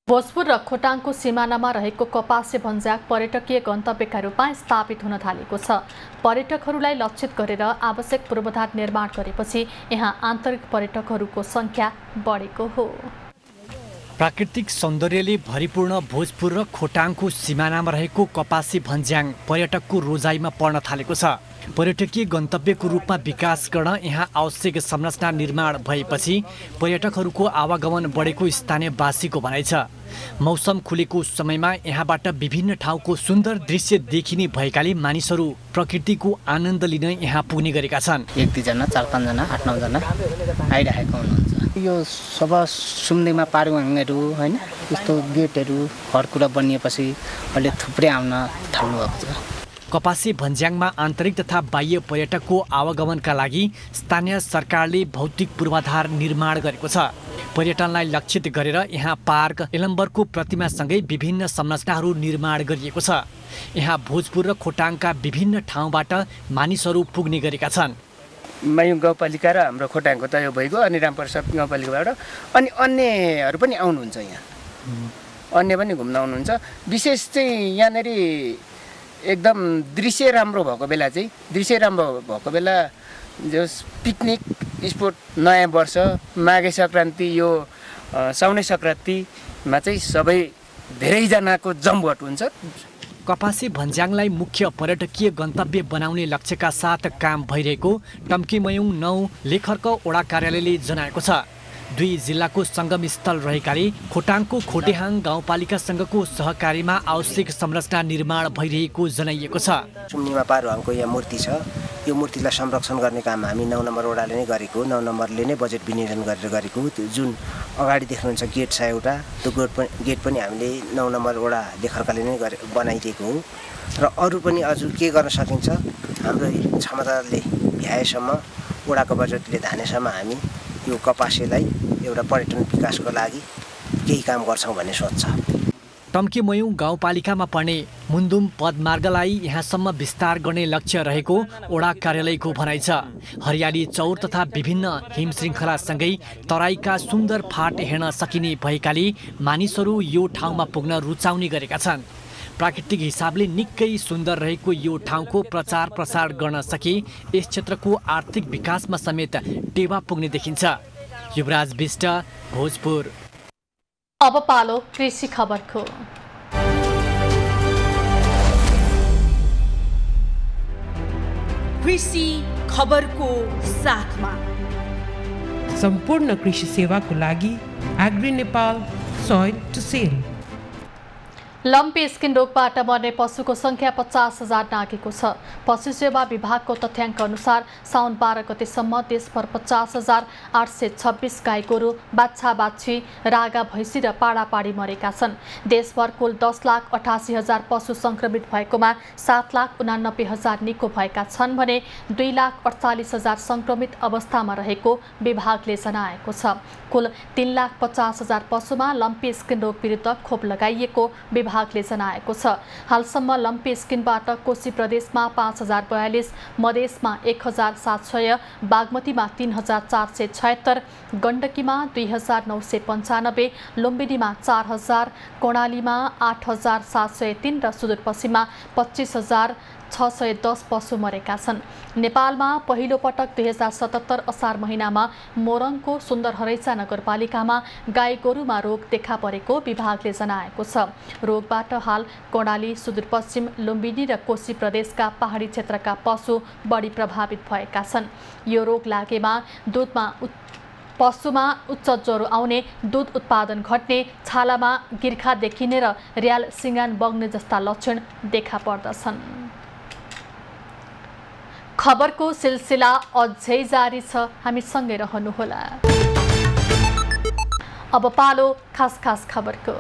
भोजपुर र खोटाङको सिमानामा रहेको कपासे भन्ज्याङ पर्यटकीय गन्तव्यका रूपमा स्थापित हुन थालेको छ। पर्यटकहरूलाई लक्षित गरेर आवश्यक पूर्वाधार निर्माण गरेपछि यहाँ आन्तरिक पर्यटकहरूको सङ्ख्या बढेको हो। प्राकृतिक सौन्दर्यले भरिपूर्ण भोजपुर र खोटाङको सिमानामा रहेको कपासे भन्ज्याङ पर्यटकको रोजाइमा पर्न थालेको छ। पर्यटकीय गन्तव्यको रूपमा विकास गर्न यहाँ आवश्यक संरचना निर्माण भएपछि पर्यटकहरूको आवागमन बढेको स्थानीयवासीको भनाइ छ। मौसम खुलेको समयमा यहाँबाट विभिन्न ठाउँको सुन्दर दृश्य देखिने भएकाले मानिसहरू प्रकृतिको आनन्द लिन यहाँ पुग्ने गरेका छन्। 1-2 जना, 4-5 जना, 8-9 जना आइरहेको हुनुहुन्छ। यो सब सुम्देमा पारुवाङहरू हैन, यस्तो गेटहरू हर कुरा बनिएपछि अहिले थुप्रै आउन थाल्नु भएको छ। कपासे भन्ज्याङमा आन्तरिक तथा बाह्य पर्यटकको आवागमनका लागि स्थानीय सरकारले भौतिक पूर्वाधार निर्माण गरेको छ। पर्यटनलाई लक्षित गरेर यहाँ पार्क, एलम्बरको प्रतिमासँगै विभिन्न संरचनाहरू निर्माण गरिएको छ। यहाँ भोजपुर र खोटाङका विभिन्न ठाउँबाट मानिसहरू पुग्ने गरेका छन्। मायुङ गाउँपालिका र हाम्रो खोटाङको त यो भइगयो, अनि रामप्रसाद गाउँपालिकाबाट अनि अन्यहरू पनि आउनुहुन्छ। यहाँ अन्य पनि घुम्न आउनुहुन्छ। विशेष चाहिँ यहाँनिर एकदम दृश्य राम्रो भएको बेला चाहिँ जस पिकनिक स्पोट, नयाँ वर्ष, माघे सङ्क्रान्ति, यो साउने सङ्क्रान्तिमा चाहिँ सबै धेरैजनाको जमघट हुन्छ। कपासे भन्ज्याङलाई मुख्य पर्यटकीय गन्तव्य बनाउने लक्ष्यका साथ काम भइरहेको टम्कीमयुङ 9 लेखर्क वडा कार्यालयले जनाएको छ। 2 जिल्लाको सङ्गम स्थल रहेकाले खोटाङको खोटेहाङ गाउँपालिकासँगको सहकारीमा आवश्यक संरचना निर्माण भइरहेको जनाइएको छ। सुम्निमा पारुहाङको यहाँ मूर्ति छ। यो मूर्तिलाई संरक्षण गर्ने काम हामी 9 नम्बर वडाले नै गरेको, 9 नम्बरले नै बजेट विनियोजन गरेर गरेको। त्यो जुन अगाडि देख्नुहुन्छ गेट छ एउटा, त्यो गेट पनि हामीले 9 नम्बर वडा लेखर्काले नै बनाइदिएको हो। र अरू पनि अझ के गर्न सकिन्छ हाम्रो क्षमताले भ्याएसम्म, वडाको बजेटले धानेसम्म हामी यो कपासेलाई एउटा पर्यटन विकासको लागि केही काम गर्छौँ भन्ने सोच छ। टम्कीमयुङ गाउँपालिकामा पर्ने मुन्दुम पदमार्गलाई यहाँसम्म विस्तार गर्ने लक्ष्य रहेको वडा कार्यालयको भनाइ छ। हरियाली चौर तथा विभिन्न हिम श्रृङ्खलासँगै तराईका सुन्दर फाट हेर्न सकिने भएकाले मानिसहरू यो ठाउँमा पुग्न रुचाउने गरेका छन्। प्राकृतिक हिसाबले निकै सुन्दर रहेको यो ठाउँको प्रचार प्रसार गर्न सके यस क्षेत्रको आर्थिक विकासमा समेत टेवा पुग्ने देखिन्छ। युवराज बिष्ट, भोजपुर। अब पालो कृषि खबरको। कृषि खबरको साथमा सम्पूर्ण कृषि सेवाको लागि agri Nepal soil to sell. Lumpy skin रोगबाट मर्ने पशुको संख्या 50,000 नागेको छ। पशु सेवा विभागको तथ्याङ्क अनुसार साउन 12 गतेसम्म देशभर 50,826 गाई गोरु, बाछा बाछी, रागा भैँसी र पाडापाडी मरेका छन्। देशभर कुल 10,88,000 पशु संक्रमित भएकोमा 7,89,000 निको भएका छन् भने 2,48,000 संक्रमित अवस्थामा रहेको विभागले जनाएको छ। कुल 3,50,000 पशुमा लम्पी स्किन रोग विरुद्ध खोप लगाइएको विभागले जनाएको छ। हालसम्म लम्पी स्किनबाट कोशी प्रदेशमा 5,042, मधेसमा 1,700, बागमतीमा 3,476, गण्डकीमा 2,995, लुम्बिनीमा 4,000, कर्णालीमा 8,703 र सुदूरपश्चिममा 25,610 पशु मरेका छन्। नेपालमा पहिलो पटक 2077 असार महिनामा मोरङको सुन्दरहरैचा नगरपालिकामा गाई गोरुमा रोग देखा परेको विभागले जनाएको छ। रोगबाट हाल कर्णाली, सुदूरपश्चिम, लुम्बिनी र कोशी प्रदेशका पहाडी क्षेत्रका पशु बढी प्रभावित भएका छन्। यो रोग लागेमा पशुमा उच्च ज्वरो आउने, दूध उत्पादन घट्ने, छालामा गिर्खा देखिने र र्याल सिँगान बग्ने जस्ता लक्षण देखा पर्दछन्। खबरको सिलसिला अझै जारी छ, हामी सँगै रहनुहोला। अब पालो खास खास खबरको।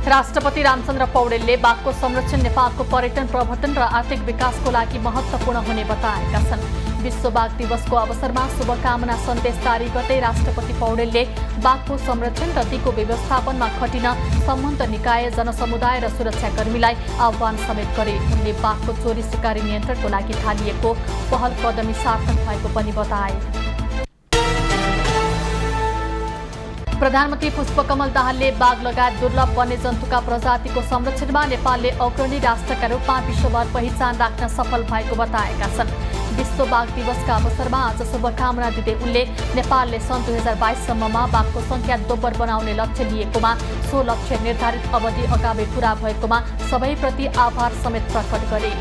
राष्ट्रपति रामचन्द्र पौडेलले बाघको संरक्षण नेपालको पर्यटन प्रवर्धन र आर्थिक विकासको लागि महत्त्वपूर्ण हुने बताएका छन्। विश्व बाघ दिवसको अवसरमा शुभकामना सन्देश जारी गर्दै राष्ट्रपति पौडेलले बाघको संरक्षण र तीको व्यवस्थापनमा खटिन सम्बन्ध निकाय, जनसमुदाय र सुरक्षाकर्मीलाई आह्वान समेत गरे। उनले बाघको चोरी सिकारी नियन्त्रणको लागि थालिएको पहल कदमी सार्थक भएको पनि बताए। प्रधानमन्त्री पुष्पकमल दाहालले बाघ लगायत दुर्लभ वन्यजन्तुका प्रजातिको संरक्षणमा नेपालले अग्रणी राष्ट्रका रूपमा विश्वभर पहिचान राख्न सफल भएको बताएका छन्। विश्व बाघ दिवसका अवसरमा आज शुभकामना दिँदै उनले नेपालले सन् 2022 सम्ममा बाघको संख्या दोब्बर बनाउने लक्ष्य लिएकोमा सो लक्ष्य निर्धारित अवधि अगावै पूरा भएकोमा सबैप्रति आभार समेत प्रकट गरे।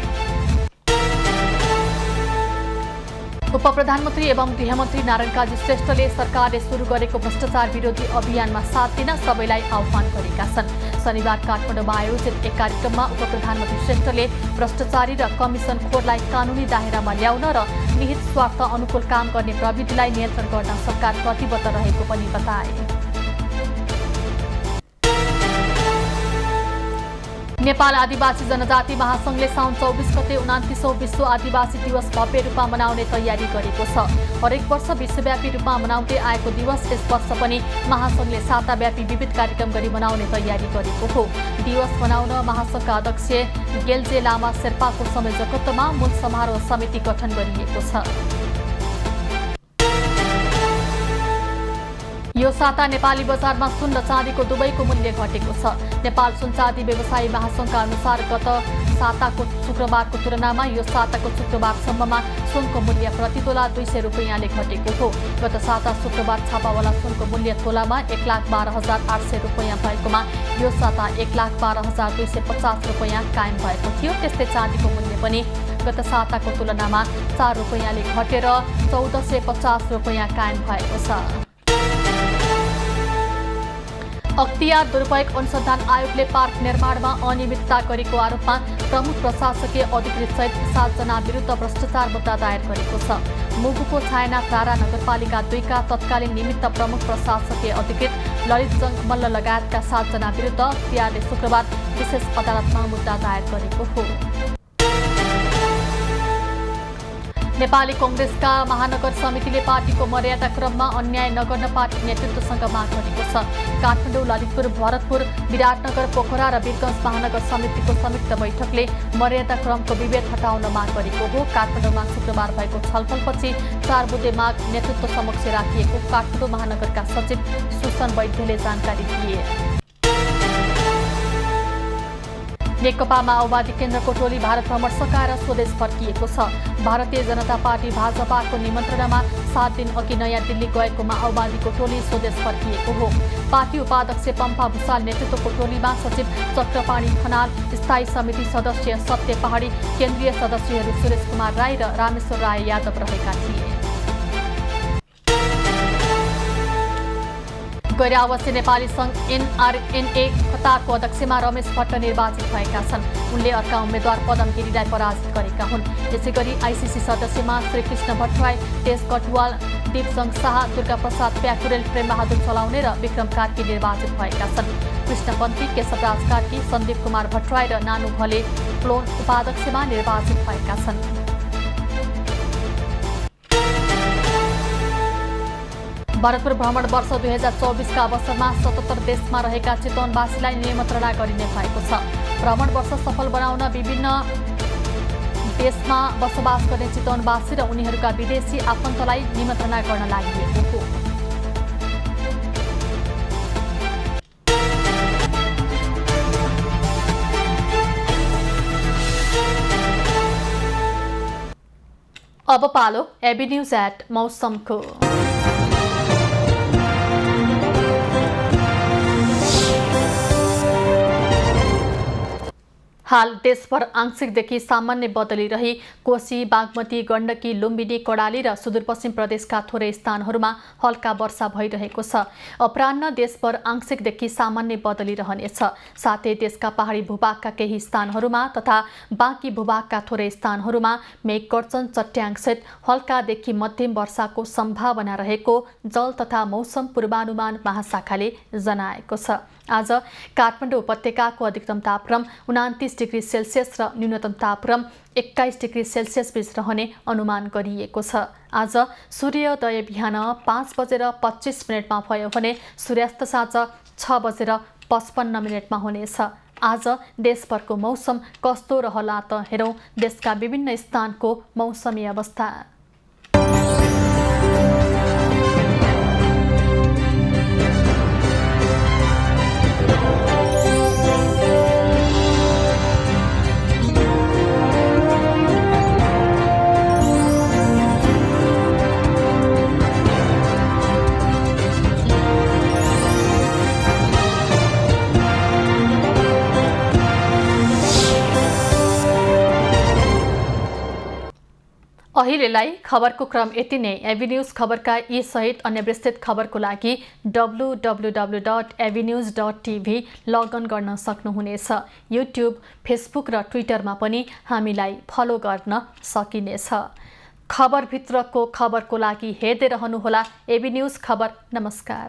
उपप्रधानमन्त्री एवं गृहमन्त्री नारायण काजी श्रेष्ठले सरकारले सुरु गरेको भ्रष्टाचार विरोधी अभियानमा साथ दिन सबैलाई आह्वान गरेका छन्। शनिबार काठमाडौँमा आयोजित एक कार्यक्रममा उपप्रधानमन्त्री श्रेष्ठले भ्रष्टाचारी र कमिसनखोरलाई कानुनी दायरामा ल्याउन र निहित स्वार्थ अनुकूल काम गर्ने प्रवृत्तिलाई नियन्त्रण गर्न सरकार प्रतिबद्ध रहेको पनि बताए। नेपाल आदिवासी जनजाति महासंघले साउन 24 गते 29औं विश्व आदिवासी दिवस भव्य रूपमा मनाउने तयारी गरेको छ। हरेक वर्ष विश्वव्यापी रूपमा मनाउँदै आएको दिवस यस वर्ष पनि महासंघले साताव्यापी विविध कार्यक्रम गरी मनाउने तयारी गरेको हो। दिवस मनाउन महासंघका अध्यक्ष गेल्जे लामा शेर्पाको संयोजकत्वमा मूल समारोह समिति गठन गरिएको छ। यो साता नेपाली बजारमा सुन र चाँदीको दुवैको मूल्य घटेको छ। नेपाल सुन चाँदी व्यवसायी महासंघका अनुसार गत साताको शुक्रबारको तुलनामा यो साताको शुक्रबारसम्ममा सुनको मूल्य प्रति तोला 200 रुपैयाँले घटेको हो। गत साता शुक्रबार छापावाला सुनको मूल्य तोलामा 1,12,800 रुपैयाँ भएकोमा यो साता 1,12,250 रुपैयाँ कायम भएको थियो। त्यस्तै चाँदीको मूल्य पनि गत साताको तुलनामा 4 रुपैयाँले घटेर 1,450 रुपैयाँ कायम भएको छ। अख्तियार दुरुपयोग अनुसन्धान आयोगले पार्क निर्माणमा अनियमितता गरेको आरोपमा प्रमुख प्रशासकीय अधिकृत सहित 7 जना विरुद्ध भ्रष्टाचार मुद्दा दायर गरेको छ। मुगुको छायानाथ रारा नगरपालिका 2 का तत्कालीन निमित्त प्रमुख प्रशासकीय अधिकृत ललित जंग मल्ल लगायतका 7 जना विरुद्ध अख्तियारले शुक्रबार विशेष अदालतमा मुद्दा दायर गरेको हो। नेपाली कांग्रेसका महानगर समितिले पार्टीको मर्यादा क्रममा अन्याय नगर्न पार्टी नेतृत्वसँग माग गरेको छ। काठमाडौँ, ललितपुर, भरतपुर, विराटनगर, पोखरा र वीरगञ्ज महानगर समितिको संयुक्त बैठकले मर्यादा क्रमको विभेद हटाउन माग गरेको हो। काठमाडौँमा शुक्रबार भएको छलफलपछि 4 बुँदे माग नेतृत्व समक्ष राखिएको काठमाडौँ महानगरका सचिव सुसन वैद्यले जानकारी दिए। नेकपा माओवादी केन्द्रको टोली भारत भ्रमण सकाएर स्वदेश फर्किएको छ। भारतीय जनता पार्टी भाजपाको निमन्त्रणामा 7 दिन अघि नयाँ दिल्ली गएको माओवादीको टोली स्वदेश फर्किएको हो। पार्टी उपाध्यक्ष पम्पा भुसाल नेतृत्वको टोलीमा सचिव चक्रपाणी खनाल, स्थायी समिति सदस्य सत्य पहाडी, केन्द्रीय सदस्यहरू सुरेश कुमार राई र रामेश्वर राय यादव रहेका थिए। गैर आवासीय नेपाली सङ्घ NRNA कतारको अध्यक्षमा रमेश भट्ट निर्वाचित भएका छन्। उनले अर्का उम्मेद्वार पदम गिरीलाई पराजित गरेका हुन्। यसैगरी आइसिसी सदस्यमा श्रीकृष्ण भट्टराई, तेज कटुवाल, दीपसङ शाह, दुर्गा प्रसाद प्याकुरेल, प्रेमबहादुर चलाउने र विक्रम कार्की निर्वाचित भएका छन्। कृष्णपन्थी, केशवराज कार्की, सन्दीप कुमार भट्टराई र नानु भले प्लोन उपाध्यक्षमा निर्वाचित भएका छन्। भरतपुर भ्रमण वर्ष 2024 का अवसरमा 77 देशमा रहेका चितवनवासीलाई निमन्त्रणा गरिने भएको छ। भ्रमण वर्ष सफल बनाउन विभिन्न देशमा बसोबास गर्ने चितवनवासी र उनीहरूका विदेशी आफन्तलाई निमन्त्रणा गर्न लागि हो। अब पालो एबी न्यूज एट मौसमको। हाल देशभर आंशिकदेखि सामान्य बदली रही कोशी, बागमती, गण्डकी, लुम्बिनी, कडाली र सुदूरपश्चिम प्रदेशका थोरै स्थानहरूमा हल्का वर्षा भइरहेको छ। अपराह्न देशभर आंशिकदेखि सामान्य बदली रहनेछ। साथै देशका पहाडी भूभागका केही स्थानहरूमा तथा बाँकी भूभागका थोरै स्थानहरूमा मेघगर्जन, चट्याङसहित हल्कादेखि मध्यम वर्षाको सम्भावना रहेको जल तथा मौसम पूर्वानुमान महाशाखाले जनाएको छ। आज काठमाडौँ उपत्यकाको अधिकतम तापक्रम 29 डिग्री सेल्सियस र न्यूनतम तापक्रम 21 डिग्री सेल्सियस बीच रहने अनुमान गरिएको छ। आज सूर्योदय बिहान 5:25 भयो भने सूर्यास्त साँझ 6:55 हुनेछ। आज देशभरको मौसम कस्तो रहला त हेरौँ देशका विभिन्न स्थानको मौसमी अवस्था। अहिलेलाई खबरको क्रम यति नै। एबी न्यूज खबरका यी सहित अन्य विस्तृत खबरको लागि www.abnews.tv लगइन गर्न सक्नुहुनेछ। युट्युब, फेसबुक र ट्विटरमा पनि हामीलाई फलो गर्न सकिनेछ। खबरभित्रको खबरको लागि हेर्दै रहनुहोला एबी न्यूज खबर। नमस्कार।